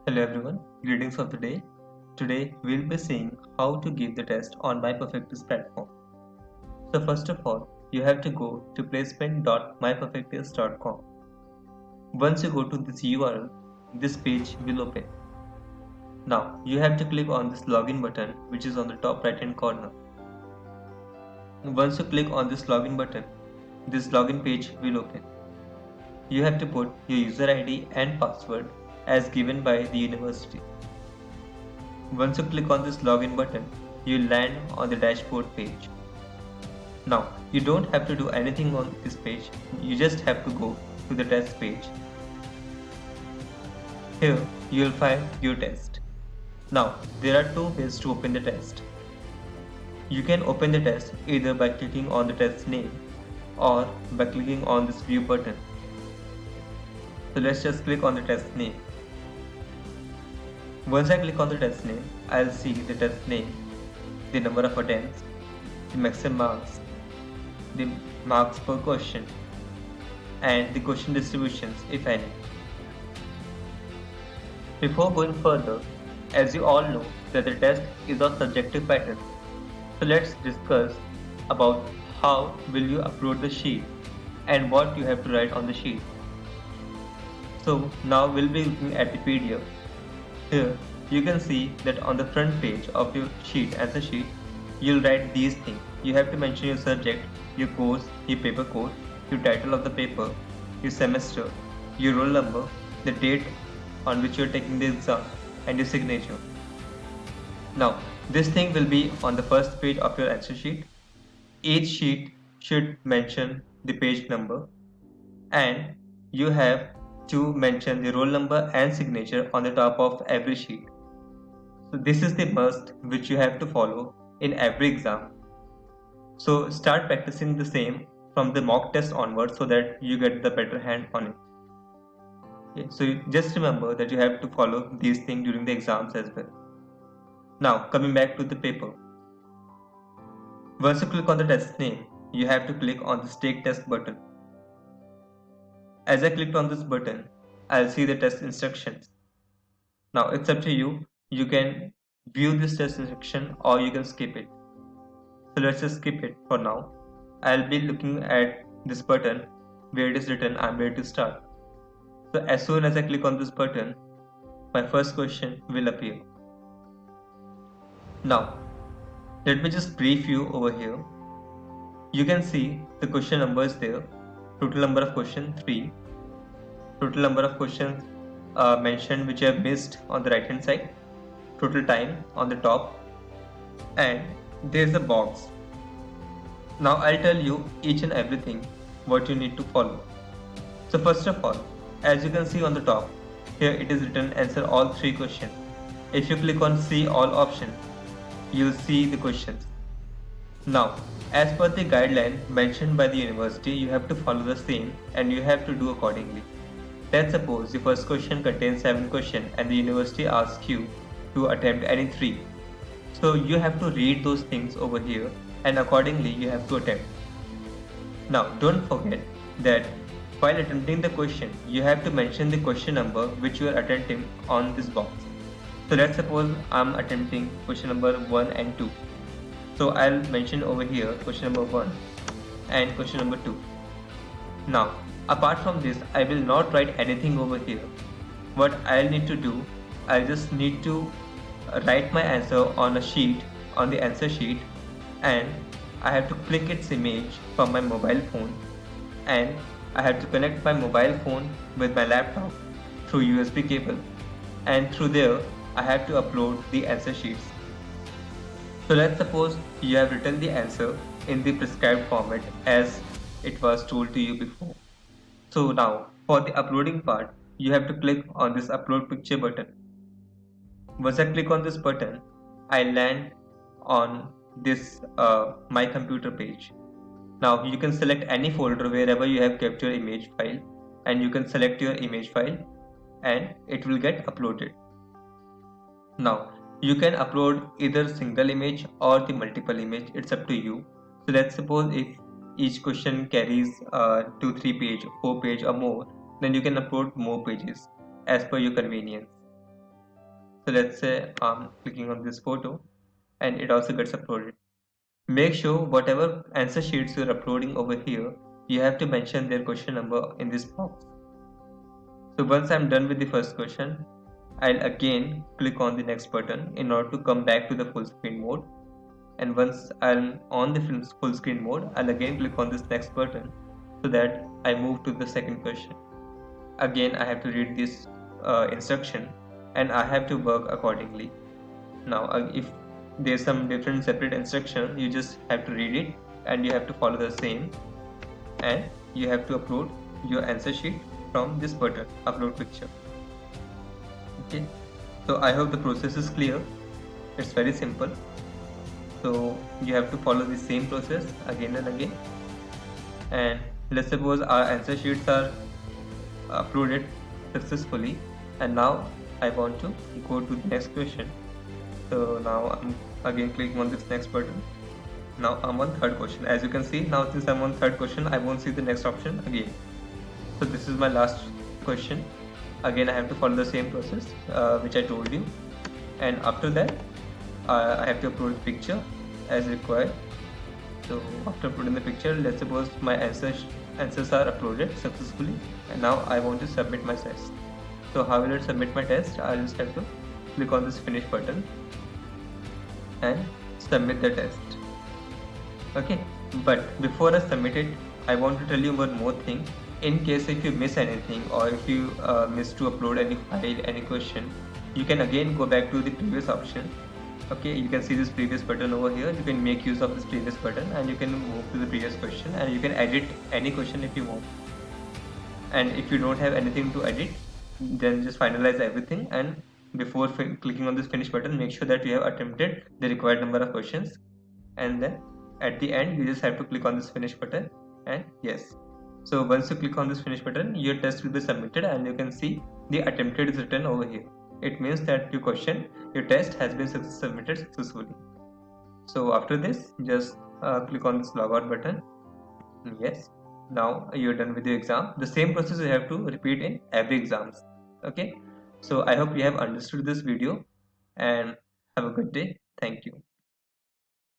Hello everyone, greetings of the day. Today we'll be seeing how to give the test on MyPerfectist platform. So first of all, you have to go to placement.myperfectist.com. Once you go to this URL, this page will open. Now you have to click on this login button which is on the top right hand corner. Once you click on this login button, this login page will open. You have to put your user ID and password as given by the university. Once you click on this login button, you land on the dashboard page. Now, you don't have to do anything on this page, you just have to go to the test page. Here, you will find your test. Now, there are two ways to open the test. You can open the test either by clicking on the test name or by clicking on this view button. So let's just click on the test name. Once I click on the test name, I'll see the test name, the number of attempts, the maximum marks, the marks per question, and the question distributions if any. Before going further, as you all know that the test is of subjective pattern, so let's discuss about how will you upload the sheet and what you have to write on the sheet. So now we'll be looking at the PDF. Here you can see that on the front page of your sheet, answer sheet, you'll write these things. You have to mention your subject, your course, your paper code, your title of the paper, your semester, your roll number, the date on which you're taking the exam, and your signature. Now, this thing will be on the first page of your answer sheet. Each sheet should mention the page number, and you have to mention the roll number and signature on the top of every sheet. So this is the must which you have to follow in every exam. So start practicing the same from the mock test onwards so that you get the better hand on it. Okay, so just remember that you have to follow these things during the exams as well. Now coming back to the paper. Once you click on the test name, you have to click on this take test button. As I clicked on this button, I'll see the test instructions. Now it's up to you. You can view this test instruction or you can skip it. So let's just skip it for now. I'll be looking at this button where it is written I'm ready to start. So as soon as I click on this button, my first question will appear. Now, let me just brief you over here. You can see the question numbers there. Total number of questions 3. Total number of questions mentioned which I have missed on the right hand side. Total time on the top. And there is a box. Now I'll tell you each and everything what you need to follow. So first of all, as you can see on the top, here it is written answer all 3 questions. If you click on see all option, you'll see the questions. Now, as per the guideline mentioned by the university, you have to follow the same and you have to do accordingly. Let's suppose the first question contains 7 questions and the university asks you to attempt any 3. So you have to read those things over here and accordingly you have to attempt. Now don't forget that while attempting the question, you have to mention the question number which you are attempting on this box. So let's suppose I'm attempting question number 1 and 2. So I'll mention over here question number 1 and question number 2. Now, apart from this, I will not write anything over here. What I'll need to do, I'll just need to write my answer on a sheet, on the answer sheet, and I have to click its image from my mobile phone, and I have to connect my mobile phone with my laptop through USB cable, and through there I have to upload the answer sheets. So let's suppose you have written the answer in the prescribed format as it was told to you before. So now for the uploading part, you have to click on this upload picture button. Once I click on this button, I land on this my computer page. Now you can select any folder wherever you have kept your image file, and you can select your image file and it will get uploaded. Now you can upload either single image or the multiple image, it's up to you. So let's suppose if each question carries 2, 3 page, 4 page or more, then you can upload more pages as per your convenience. So let's say I'm clicking on this photo and it also gets uploaded. Make sure whatever answer sheets you're uploading over here, you have to mention their question number in this box. So once I'm done with the first question, I'll again click on the next button in order to come back to the full screen mode. And once I'm on the full screen mode, I'll again click on this next button so that I move to the second question. Again, I have to read this instruction and I have to work accordingly. Now, if there's some different separate instruction, you just have to read it and you have to follow the same, and you have to upload your answer sheet from this button, upload picture. Okay, so I hope the process is clear. It's very simple. So you have to follow the same process again and again. And let's suppose our answer sheets are uploaded successfully, and now I want to go to the next question. So now I'm again clicking on this next button. Now I'm on third question. As you can see, now since I'm on third question, I won't see the next option again. So this is my last question. Again, I have to follow the same process which I told you, and after that I have to upload the picture as required. So after uploading the picture, let's suppose my answers are uploaded successfully, and now I want to submit my test. So how will I submit my test? I'll just have to click on this finish button and submit the test. Okay, but before I submit it, I want to tell you one more thing. In case if you miss anything, or if you miss to upload any file, any question, you can again go back to the previous option. Okay, you can see this previous button over here. You can make use of this previous button and you can move to the previous question, and you can edit any question if you want. And if you don't have anything to edit, then just finalize everything, and before clicking on this finish button, make sure that you have attempted the required number of questions, and then at the end you just have to click on this finish button and yes. So once you click on this finish button, your test will be submitted, and you can see the attempted is written over here. It means that your test has been submitted successfully. So after this, just click on this logout button. Yes, now you're done with the exam. The same process you have to repeat in every exams. Okay, so I hope you have understood this video and have a good day. Thank you.